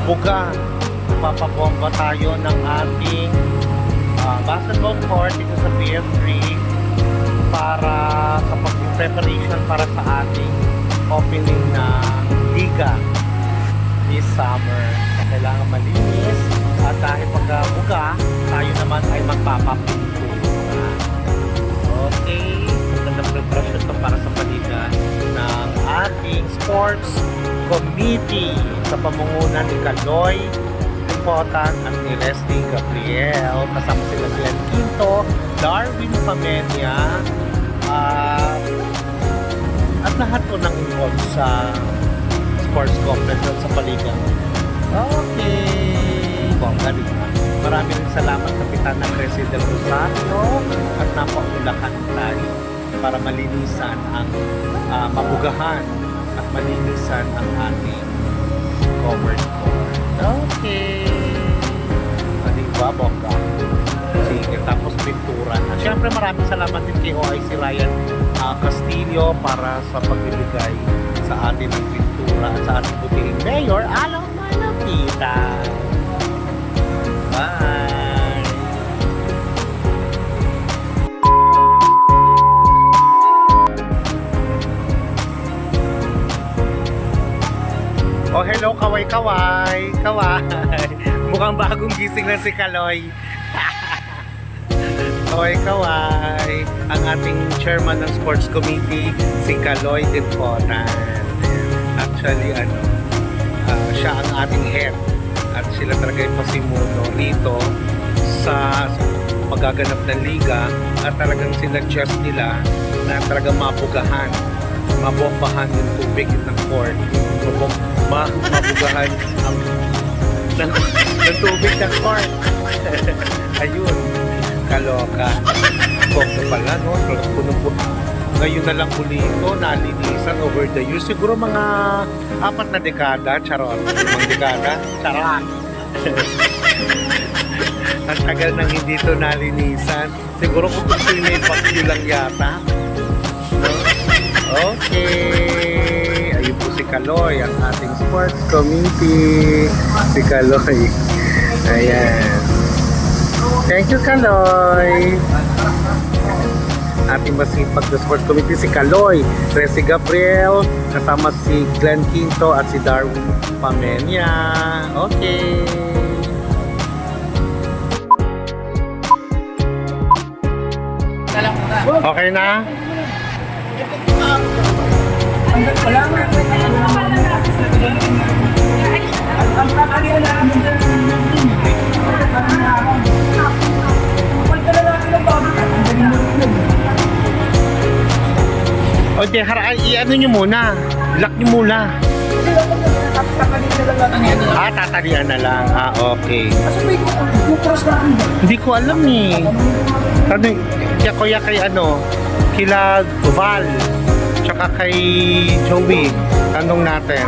buga. Papabomba tayo ng ating basketball court dito sa PF3 para sa preparation para sa ating opening na liga this summer. Kailangan malinis at dahil pagka-buga, tayo naman ay magpapapintura. Okay, magandang preparation ito para sa paliga ng ating sports committee sa pamumunan ni Kaloy Potan at ni Leslie Gabriel. Kasama sila Glenn Quinto, Darwin Pamenya, at lahat po nang involved sa sports complex sa paligan. Okay, bongga rin na. Maraming salamat Kapitan ng Cresci del Rosario at napaulakan tayo para malinisan ang mabugahan at malinisan ang ating covered court. Okay. Diba, bongga? Sige, tapos pintura. At syempre maraming salamat din kay OIC Ryan Castillo para sa pagbibigay sa atin ng pintura at sa ating butihing mayor, Alan Malapitan. Bye! Oh, hello, kaway-kaway. Kaway. Mukhang bagong gising na si Kaloy. Kaway-kaway. Ang ating chairman ng sports committee, si Kaloy Potan. Actually, siya ang ating head. At sila talaga yung pasimuno rito sa magaganap ng liga. At talagang sila just nila na talagang mabugahan. Mabombahan yung tubig ng court. Mabugahan ang ng tubig ng court. Ayun, kaloka. Bongga pala, no? Puno-puno. Ngayon na lang uli ito, nalinisan over the years. Siguro mga 4 na dekada, charot. 5 dekada, charot. Ang tagal nang hindi ito nalinisan. Siguro kung gusto nyo yung bagyo lang yata. No? Okay. Ayun po si Kaloy, ang ating sports committee. Si Kaloy. Ayan. Thank you, Kaloy. Ating masipag na sports committee si Kaloy, Leslie Gabriel, kasama si Glenn Quinto at si Darwin Pamenya. Okay. Okay na? O di, i-ano nyo muna. Lock nyo muna. Tatalian na lang. Okay. Hindi ko alam eh. Kaya kay kila Val, tsaka kay Joey. Tanong natin.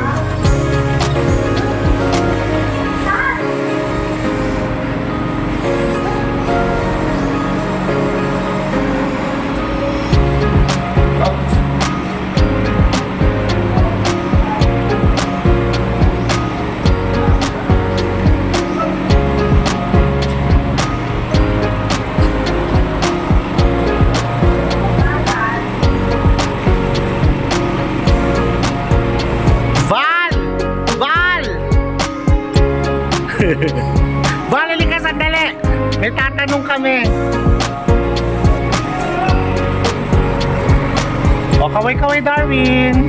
Valili ka sandali. May tatanong kami. O, kaway-kaway, Darwin.